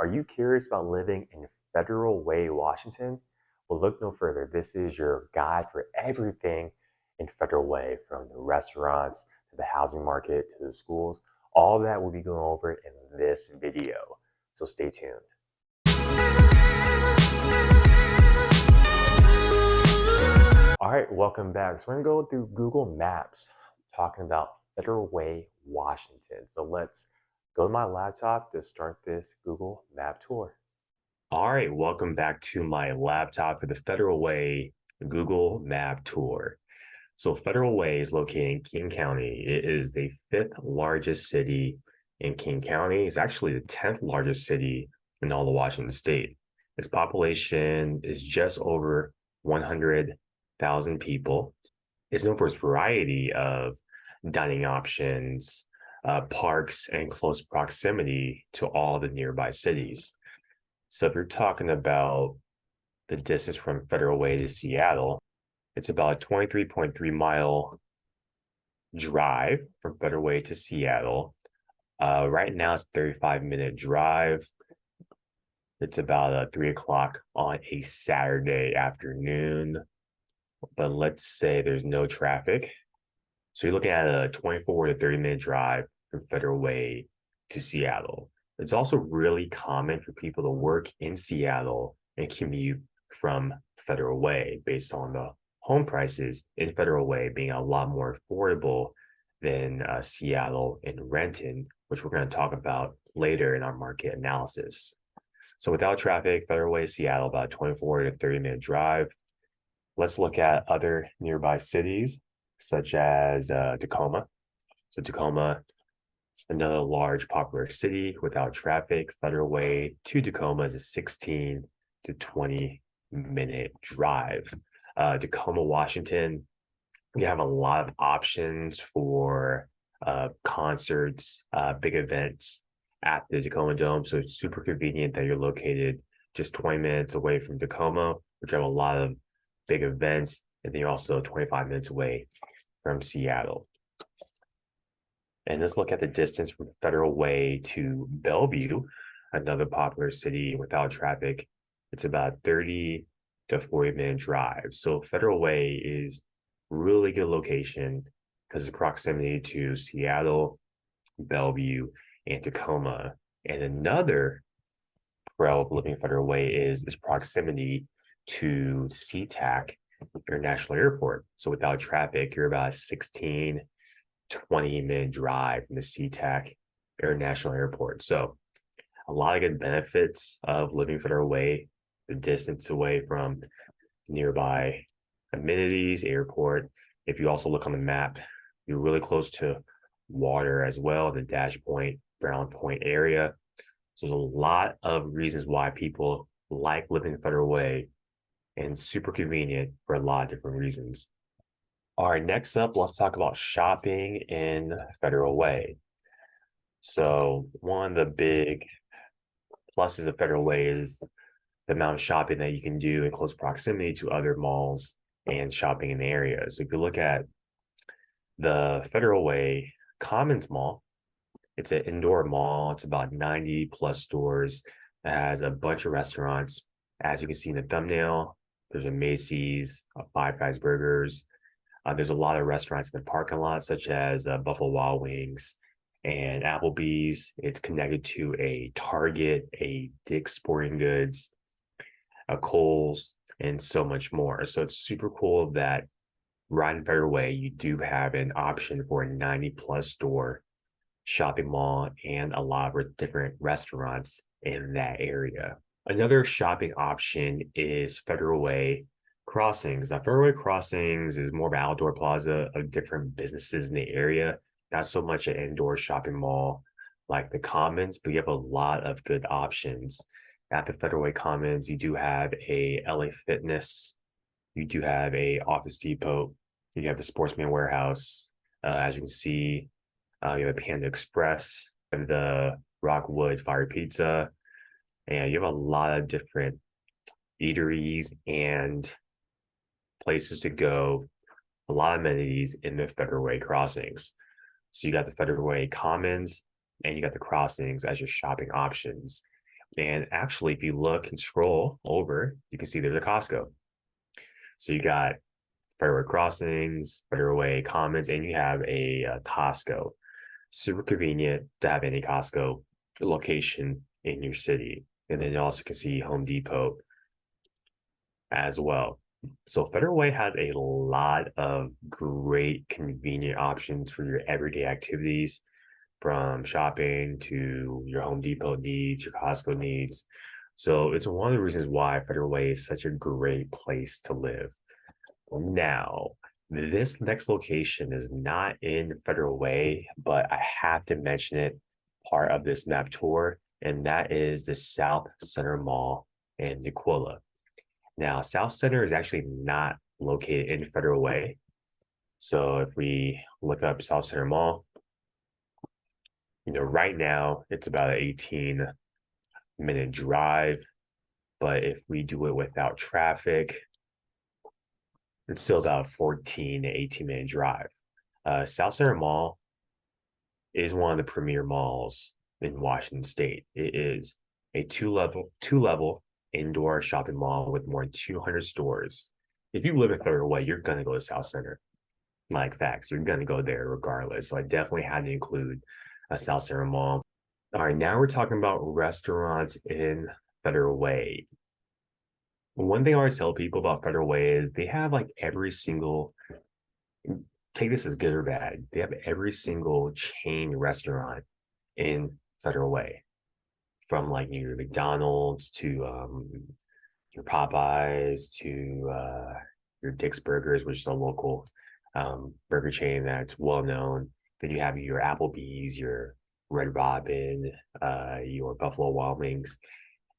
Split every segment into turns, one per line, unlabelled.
Are you curious about living in Federal Way, Washington? Well, look no further. This is your guide for everything in Federal Way, from the restaurants to the housing market to the schools. All of that we'll be going over in this video. So stay tuned. All right, welcome back. So we're going to go through Google Maps talking about Federal Way, Washington. So let's go to my laptop to start this Google Map tour. All right, welcome back to my laptop for the Federal Way Google Map tour. So Federal Way is located in King County. It is the 5th largest city in King County. It's actually the 10th largest city in all of Washington state. Its population is just over 100,000 people. It's known for its variety of dining options, parks, and close proximity to all the nearby cities. So if you're talking about the distance from Federal Way to Seattle, it's about a 23.3-mile drive from Federal Way to Seattle. Right now, it's a 35-minute drive. It's about 3 o'clock on a Saturday afternoon. But let's say there's no traffic. So you're looking at a 24 to 30-minute drive from Federal Way to Seattle. It's also really common for people to work in Seattle and commute from Federal Way based on the home prices in Federal Way being a lot more affordable than Seattle and Renton, which we're going to talk about later in our market analysis. So without traffic, Federal Way, Seattle, about a 24 to 30-minute drive. Let's look at other nearby cities, such as Tacoma. So Tacoma, another large popular city without traffic. Federal Way to Tacoma is a 16 to 20-minute drive. Tacoma, Washington, you have a lot of options for concerts, big events at the Tacoma Dome. So it's super convenient that you're located just 20 minutes away from Tacoma, which have a lot of big events. And then you're also 25 minutes away from Seattle. And let's look at the distance from Federal Way to Bellevue, another popular city without traffic. It's about 30 to 40-minute drive. So Federal Way is really good location because of proximity to Seattle, Bellevue, and Tacoma. And another pro of living Federal Way is proximity to SeaTac International Airport. So without traffic, you're about a 16, 20-minute drive from the SeaTac International Airport. So a lot of good benefits of living Federal Way, the distance away from nearby amenities, airport. If you also look on the map, you're really close to water as well, the Dash Point, Brown Point area. So there's a lot of reasons why people like living Federal Way, and super convenient for a lot of different reasons. All right, next up, let's talk about shopping in Federal Way. So one of the big pluses of Federal Way is the amount of shopping that you can do in close proximity to other malls and shopping in the area. So if you look at the Federal Way Commons Mall, it's an indoor mall. It's about 90 plus stores. It has a bunch of restaurants. As you can see in the thumbnail, there's a Macy's, Five Guys Burgers. There's a lot of restaurants in the parking lot, such as Buffalo Wild Wings and Applebee's. It's connected to a Target, a Dick's Sporting Goods, a Kohl's, and so much more. So it's super cool that right in Federal Way, you do have an option for a 90-plus store shopping mall and a lot of different restaurants in that area. Another shopping option is Federal Way Crossings. Now, Federal Way Crossings is more of an outdoor plaza of different businesses in the area, not so much an indoor shopping mall like the Commons, but you have a lot of good options. At the Federal Way Commons, you do have a LA Fitness, you do have a Office Depot, you have the Sportsman Warehouse. As you can see, you have a Panda Express and the Rockwood Fire Pizza. And you have a lot of different eateries and places to go, a lot of amenities in the Federal Way Crossings. So you got the Federal Way Commons and you got the crossings as your shopping options. And actually, if you look and scroll over, you can see there's a Costco. So you got Federal Way Crossings, Federal Way Commons, and you have a Costco. Super convenient to have any Costco location in your city. And then you also can see Home Depot as well. So Federal Way has a lot of great convenient options for your everyday activities, from shopping to your Home Depot needs, your Costco needs. So it's one of the reasons why Federal Way is such a great place to live. Now, this next location is not in Federal Way, but I have to mention it part of this map tour, and that is the South Center Mall in Nicola. Now, South Center is actually not located in Federal Way. So if we look up South Center Mall, right now it's about an 18-minute drive. But if we do it without traffic, it's still about a 14 to 18-minute drive. South Center Mall is one of the premier malls in Washington State. It is a two level indoor shopping mall with more than 200 stores. If you live in Federal Way, you're gonna go to South Center. Like facts, you're gonna go there regardless. So I definitely had to include a South Center Mall. All right, now we're talking about restaurants in Federal Way. One thing I always tell people about Federal Way is they have like every single, take this as good or bad, they have every single chain restaurant in Federal Way, from like your McDonald's to your Popeyes to your Dick's Burgers, which is a local burger chain that's well known. Then you have your Applebee's, your Red Robin, your Buffalo Wild Wings.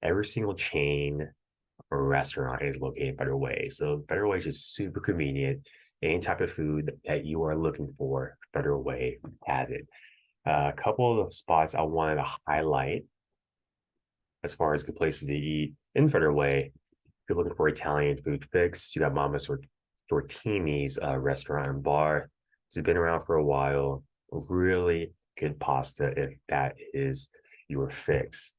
Every single chain or restaurant is located in Federal Way. So Federal Way is just super convenient. Any type of food that you are looking for, Federal Way has it. A couple of spots I wanted to highlight as far as good places to eat in Federal Way. If you're looking for Italian food fix, you got Mama Sortini's restaurant and bar. It's been around for a while. Really good pasta if that is your fix.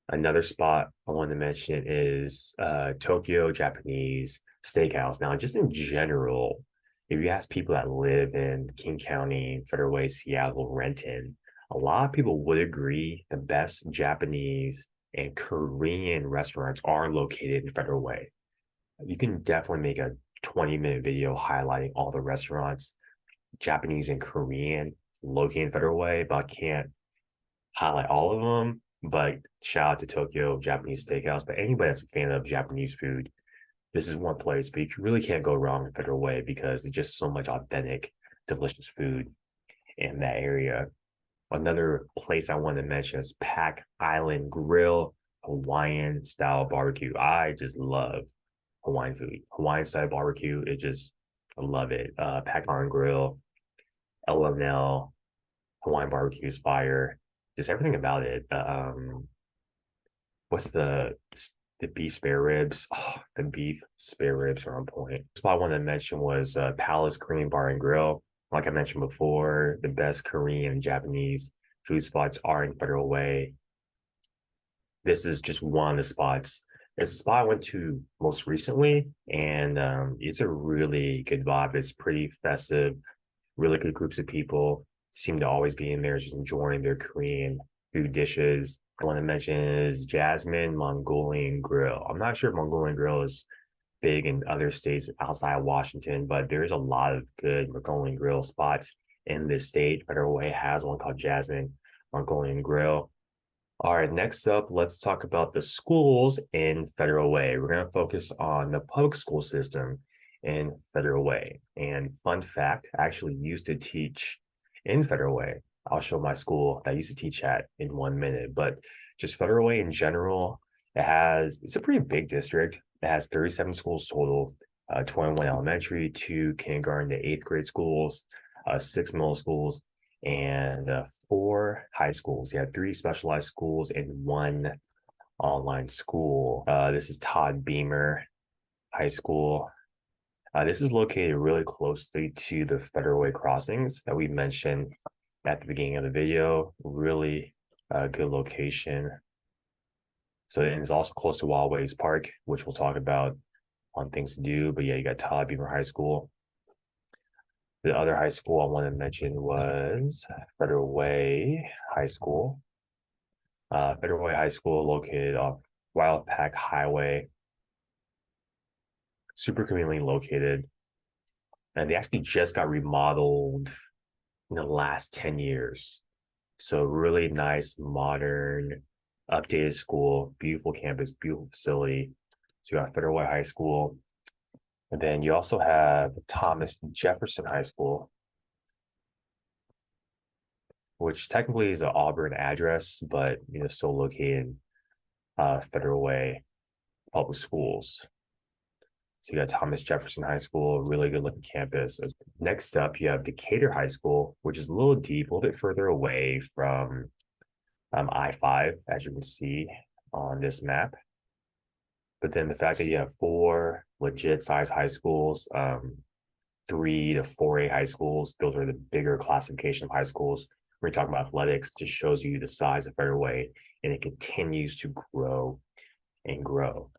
Another spot I want to mention is Tokyo Japanese Steakhouse. Now, just in general, if you ask people that live in King County, Federal Way, Seattle, Renton, a lot of people would agree the best Japanese and Korean restaurants are located in Federal Way. You can definitely make a 20-minute video highlighting all the restaurants, Japanese and Korean, located in Federal Way, but I can't highlight all of them. But shout out to Tokyo Japanese Steakhouse. But anybody that's a fan of Japanese food, this is one place, but you really can't go wrong in Federal Way because there's just so much authentic, delicious food in that area. Another place I want to mention is Pack Island Grill, Hawaiian style barbecue. I just love Hawaiian food. Hawaiian style barbecue, I love it. Pack Island Grill, LNL, Hawaiian barbecue is fire. Just everything about it. What's the beef spare ribs? Oh, the beef spare ribs are on point. The spot I wanted to mention was Palace Korean Bar and Grill. Like I mentioned before, the best Korean and Japanese food spots are in Federal Way. This is just one of the spots. It's a spot I went to most recently, and it's a really good vibe. It's pretty festive, really good groups of people seem to always be in there just enjoying their Korean food dishes. I want to mention is Jasmine Mongolian Grill. I'm not sure if Mongolian Grill is big in other states outside of Washington, but there's a lot of good Mongolian Grill spots in this state. Federal Way has one called Jasmine Mongolian Grill. All right, next up, let's talk about the schools in Federal Way. We're going to focus on the public school system in Federal Way. And fun fact, I actually used to teach in Federal Way. I'll show my school that I used to teach at in 1 minute, but just Federal Way in general, it's a pretty big district. It has 37 schools total, 21 elementary, 2 kindergarten to 8th grade schools, 6 middle schools, and 4 high schools. You have 3 specialized schools and 1 online school. This is Todd Beamer High School. This is located really closely to the Federal Way crossings that we mentioned at the beginning of the video. Really good location. So and it's also close to Wild Waves Park, which we'll talk about on things to do. But yeah, you got Todd Beamer High School. The other high school I want to mention was Federal Way High School. Federal Way High School located off Wild Pack Highway, super conveniently located. And they actually just got remodeled in the last 10 years. So really nice, modern, updated school, beautiful campus, beautiful facility. So you got Federal Way High School. And then you also have Thomas Jefferson High School, which technically is an Auburn address, but still located in Federal Way Public Schools. So you got Thomas Jefferson High School, really good looking campus. Next up, you have Decatur High School, which is a little deep, a little bit further away from I-5, as you can see on this map. But then the fact that you have 4 legit size high schools, 3 to 4A high schools, those are the bigger classification of high schools. When you're talking about athletics, just shows you the size of Federal Way, and it continues to grow and grow.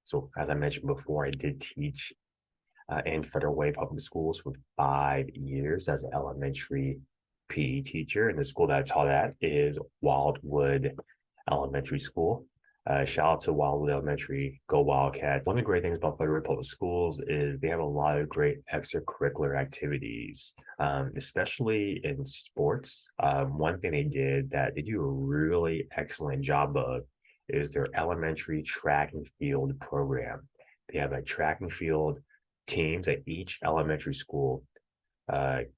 So as I mentioned before, I did teach in Federal Way Public Schools for 5 years as an elementary PE teacher. And the school that I taught at is Wildwood Elementary School. Shout out to Wildwood Elementary, go Wildcats. One of the great things about Federal Way Public Schools is they have a lot of great extracurricular activities, especially in sports. One thing they did that they do a really excellent job of is their elementary track and field program. They have a track and field teams at each elementary school,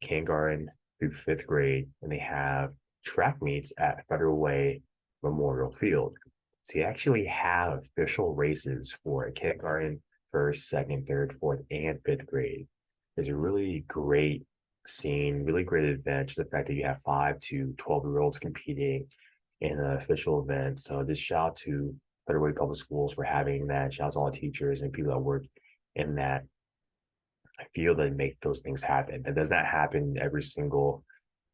kindergarten through 5th grade, and they have track meets at Federal Way Memorial Field. So you actually have official races for kindergarten, 1st, 2nd, 3rd, 4th, and 5th grade. It's a really great scene, really great event. Just the fact that you have 5 to 12-year-olds competing in an official event. So just shout out to Federal Way Public Schools for having that. Shout out to all the teachers and people that work in that field that make those things happen. That does not happen in every single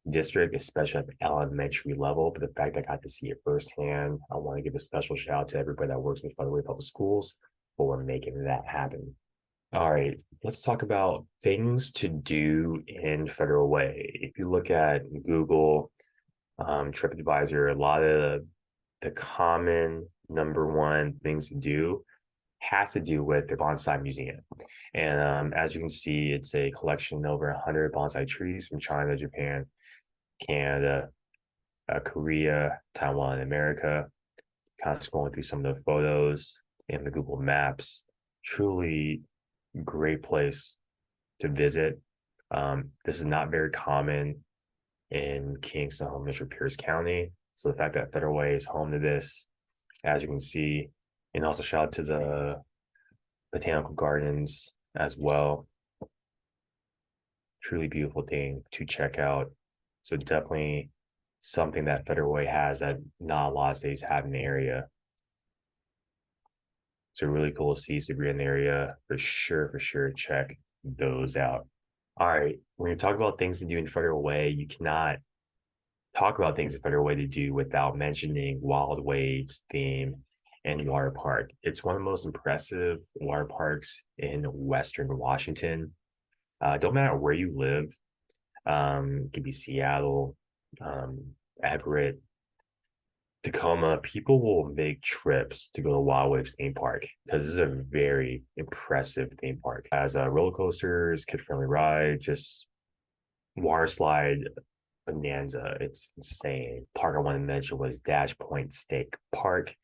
district, especially at the elementary level. But the fact that I got to see it firsthand, I want to give a special shout out to everybody that works in Federal Way Public Schools for making that happen. All right, let's talk about things to do in Federal Way. If you look at Google, TripAdvisor, a lot of the common #1 things to do has to do with the bonsai museum. And as you can see, it's a collection of over 100 bonsai trees from China, Japan, Canada, Korea, Taiwan, and America. Kind of scrolling through some of the photos in the Google Maps. Truly great place to visit. This is not very common in Kingston, home to Pierce County. So the fact that Federal Way is home to this, as you can see, and also shout out to the botanical gardens as well. Truly beautiful thing to check out. So definitely something that Federal Way has that not a lot of states have in the area. So really cool to see. So if you're in the area, for sure, check those out. All right, when you talk about things to do in Federal Way, you cannot talk about things in Federal Way to do without mentioning Wild Waves theme and water park. It's one of the most impressive water parks in Western Washington. Don't matter where you live, it could be Seattle, Everett, Tacoma, people will make trips to go to Wild Waves theme park because this is a very impressive theme park. It has roller coasters, kid-friendly ride, just water slide bonanza. It's insane. Park I want to mention was Dash Point State Park.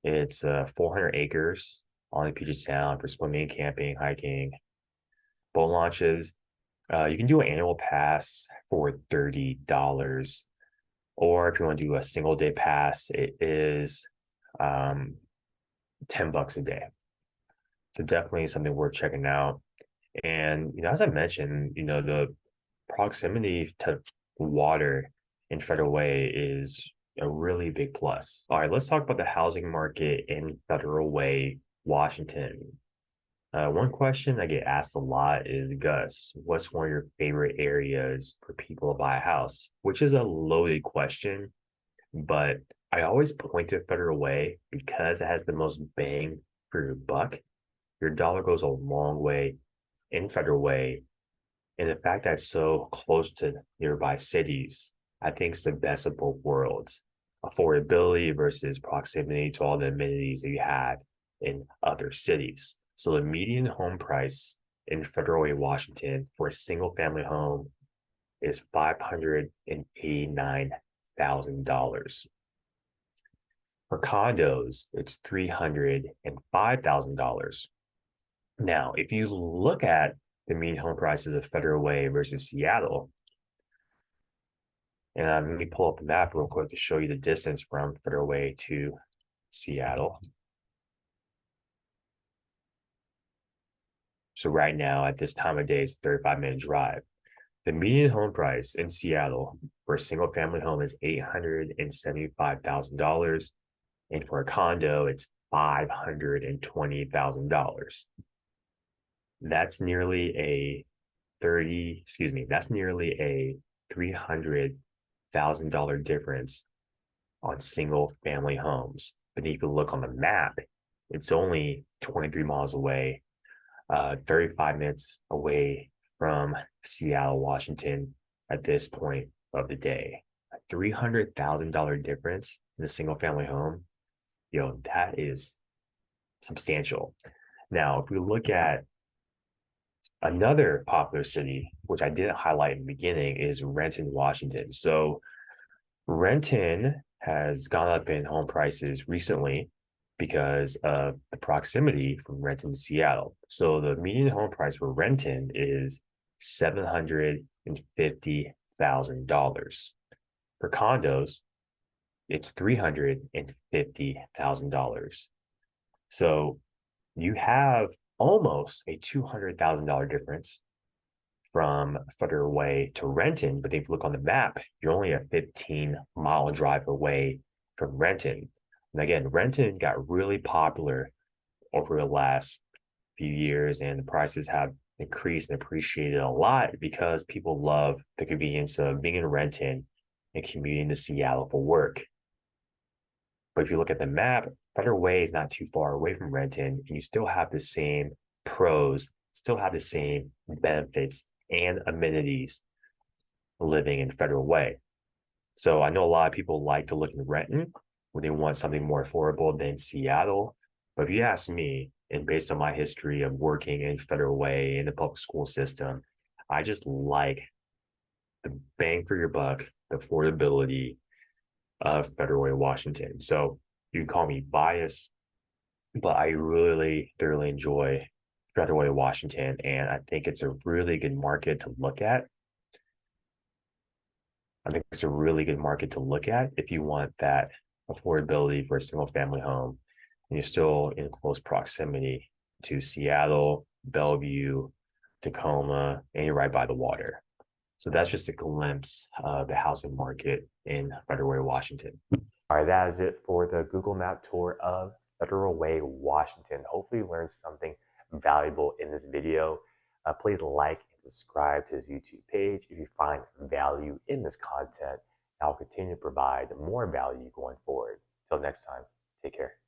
It's 400 acres on Puget Sound for swimming, camping, hiking, boat launches. You can do an annual pass for $30. Or if you want to do a single day pass, it is $10 a day. So definitely something worth checking out. And as I mentioned, the proximity to water in Federal Way is a really big plus. All right, let's talk about the housing market in Federal Way, Washington. One question I get asked a lot is, Gus, what's one of your favorite areas for people to buy a house? Which is a loaded question, but I always point to Federal Way because it has the most bang for your buck. Your dollar goes a long way in Federal Way. And the fact that it's so close to nearby cities, I think it's the best of both worlds. Affordability versus proximity to all the amenities that you have in other cities. So the median home price in Federal Way, Washington for a single family home is $589,000. For condos, it's $305,000. Now, if you look at the median home prices of Federal Way versus Seattle, and let me pull up the map real quick to show you the distance from Federal Way to Seattle. So right now, at this time of day, it's a 35-minute drive. The median home price in Seattle for a single family home is $875,000. And for a condo, it's $520,000. That's nearly a $300,000 difference on single family homes. But if you look on the map, it's only 23 miles away, 35 minutes away from Seattle, Washington at this point of the day. A $300,000 difference in a single family home, that is substantial. Now, if we look at another popular city, which I didn't highlight in the beginning, is Renton, Washington. So Renton has gone up in home prices recently because of the proximity from Renton to Seattle. So the median home price for Renton is $750,000. For condos, it's $350,000. So you have almost a $200,000 difference from Federal Way to Renton. But if you look on the map, you're only a 15-mile drive away from Renton. And again, Renton got really popular over the last few years, and the prices have increased and appreciated a lot because people love the convenience of being in Renton and commuting to Seattle for work. But if you look at the map, Federal Way is not too far away from Renton, and you still have the same pros, still have the same benefits and amenities living in Federal Way. So I know a lot of people like to look in Renton when they want something more affordable than Seattle. But if you ask me, and based on my history of working in Federal Way in the public school system, I just like the bang for your buck, the affordability of Federal Way, Washington. So you can call me biased, but I really thoroughly enjoy Federal Way, Washington, and I think it's a really good market to look at. I think it's a really good market to look at if you want that affordability for a single family home and you're still in close proximity to Seattle, Bellevue, Tacoma, and you're right by the water. So that's just a glimpse of the housing market in Federal Way, Washington. All right, that is it for the Google Map tour of Federal Way, Washington. Hopefully you learned something valuable in this video. Please like and subscribe to this YouTube page if you find value in this content. I'll continue to provide more value going forward. Till next time, take care.